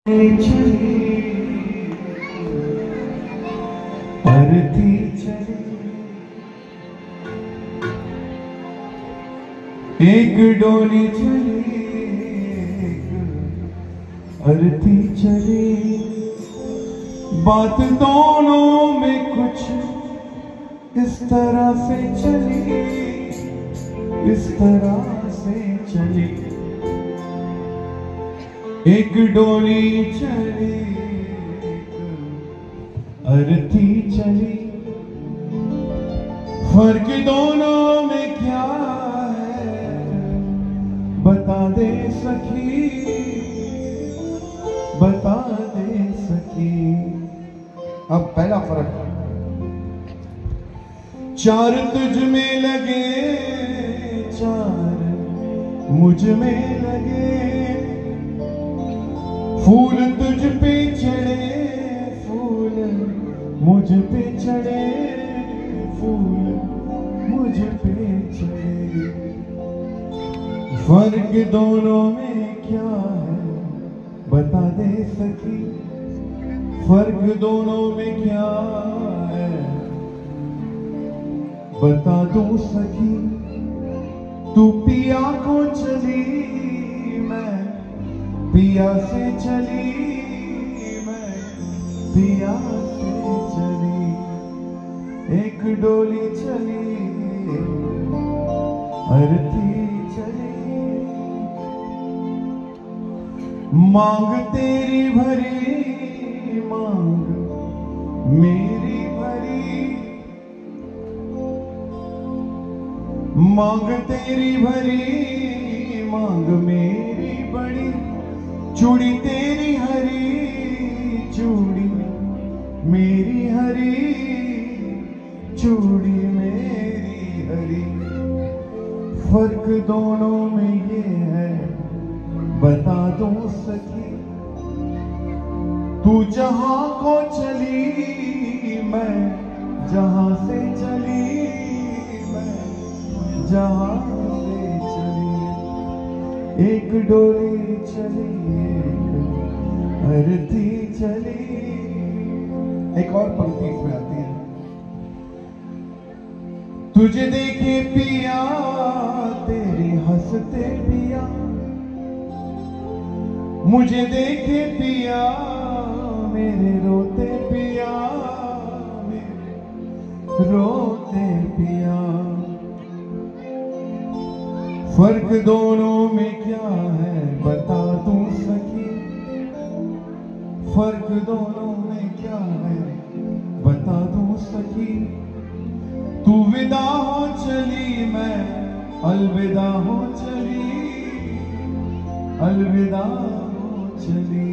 परती चली एक डोली चली अरती चली। बात दोनों में कुछ इस तरह से चली, इस तरह से चली। एक डोली चली अरती चली। फर्क दोनों में क्या है बता दे सखी, बता दे सखी। अब पहला फर्क, चार तुझ में लगे चार मुझ में लगे। फूल तुझ पे चढ़े फूल मुझ पे चढ़े, फूल मुझ पे चढ़े। फर्क दोनों में क्या है बता दे सखी। फर्क दोनों में क्या है बता दूं सखी। तू पिया को चली मैं पिया से चली, मैं पिया से चली। एक डोली चली अरती चली। मांग तेरी भरी मांग मेरी भरी। मांग तेरी भरी मांग मेरी बड़ी। चूड़ी तेरी हरी चूड़ी मेरी हरी, चूड़ी मेरी हरी। फर्क दोनों में ये है बता दूं सखी। तू जहां को चली मैं जहां से चली, मैं जहां से चली। एक डोली चली एक अरती चली। एक और पंक्ति इसमें आती है। तुझे देखे पिया तेरे हंसते पिया। मुझे देखे पिया मेरे रोते पिया, मेरे रोते पिया। फर्क दोनों में क्या है बता दूं सखी। फर्क दोनों में क्या है बता दूं सखी। तू विदा हो चली मैं अलविदा हो चली, अलविदा हो चली।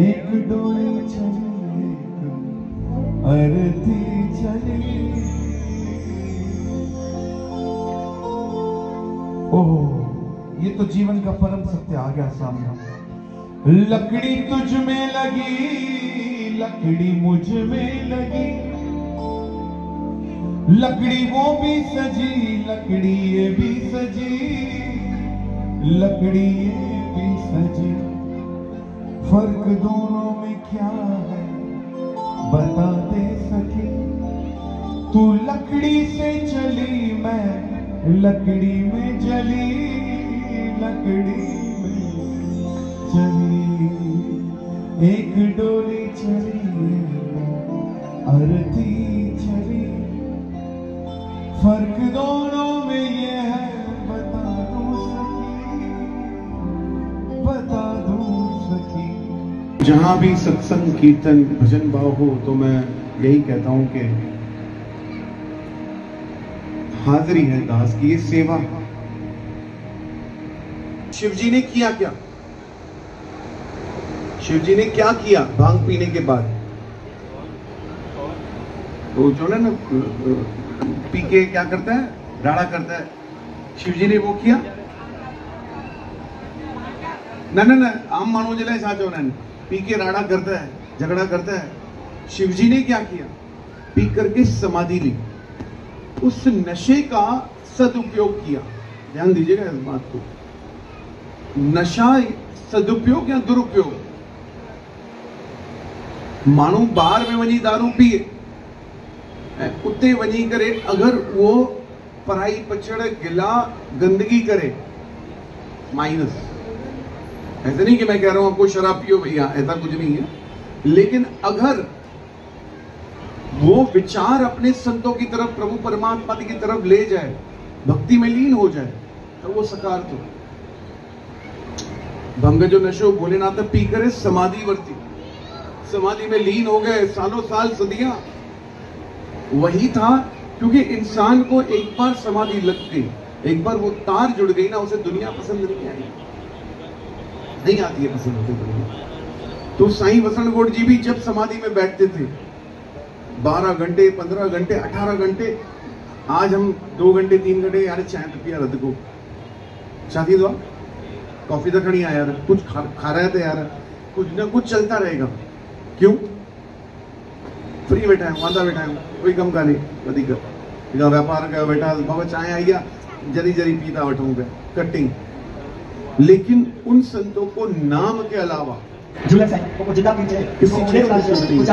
एक डोली चली एक अरती चली। ओह, ये तो जीवन का परम सत्य आ गया सामने। लकड़ी तुझ में लगी लकड़ी मुझ में लगी। लकड़ी वो भी सजी लकड़ी ये भी सजी, लकड़ी ये भी सजी। फर्क दोनों में क्या है बता दे सकी। तू लकड़ी से चली मैं लकड़ी में जली, लकड़ी में चली। एक डोली चली अरती चली। फर्क दोनों में ये है बता दूं सखी, बता दूं सखी। जहां भी सत्संग कीर्तन भजन भाव हो तो मैं यही कहता हूं कि हाजिरी है दास की, ये सेवा। शिव जी ने किया क्या? शिव जी ने क्या किया भांग पीने के बाद? तो जो ना पी के क्या करता है, राड़ा करता है। शिव जी ने वो किया ना ना ना। आम मानो जलाए साचो ना, पी के राड़ा करता है, झगड़ा करता है। शिव जी ने क्या किया? पी करके समाधि ली, उस नशे का सदुपयोग किया। ध्यान दीजिएगा इस बात को। नशा सदुपयोग या दुरुपयोग? माण्हू बार में वञी दारू पीए ऐं उते वञी करे अगर वो पढ़ाई पचड़ गिला गंदगी करे माइनस। ऐसे नहीं कि मैं कह रहा हूं आपको शराब पियो भैया, ऐसा कुछ नहीं है, लेकिन अगर वो विचार अपने संतों की तरफ, प्रभु परमात्मा की तरफ ले जाए, भक्ति में लीन हो जाए, तो वो सकार तो भंग जो नशो भोलेनाथ पी करे समाधि वर्ती, समाधि में लीन हो गए, सालों साल सदियां वही था। क्योंकि इंसान को एक बार समाधि लग गई, एक बार वो तार जुड़ गई ना, उसे दुनिया पसंद नहीं आई, नहीं आती है पसंद होती दुनिया। तो साईं वसणगोड़ जी भी जब समाधि में बैठते थे 12 घंटे 15 घंटे 18 घंटे, आज हम 2 घंटे 3 घंटे यार चाय तो पिया रद को शादी दो कॉफी तो खड़ी यार, कुछ खा रहे थे यार, कुछ ना कुछ चलता रहेगा। क्यों? फ्री बैठा है, वादा बैठा है, कोई कम का नहीं, व्यापार का बैठा बाबा चाय आई गया जरी जरी पीता वठूंगा कटिंग। लेकिन उन संतों को नाम के अलावा किसी चीज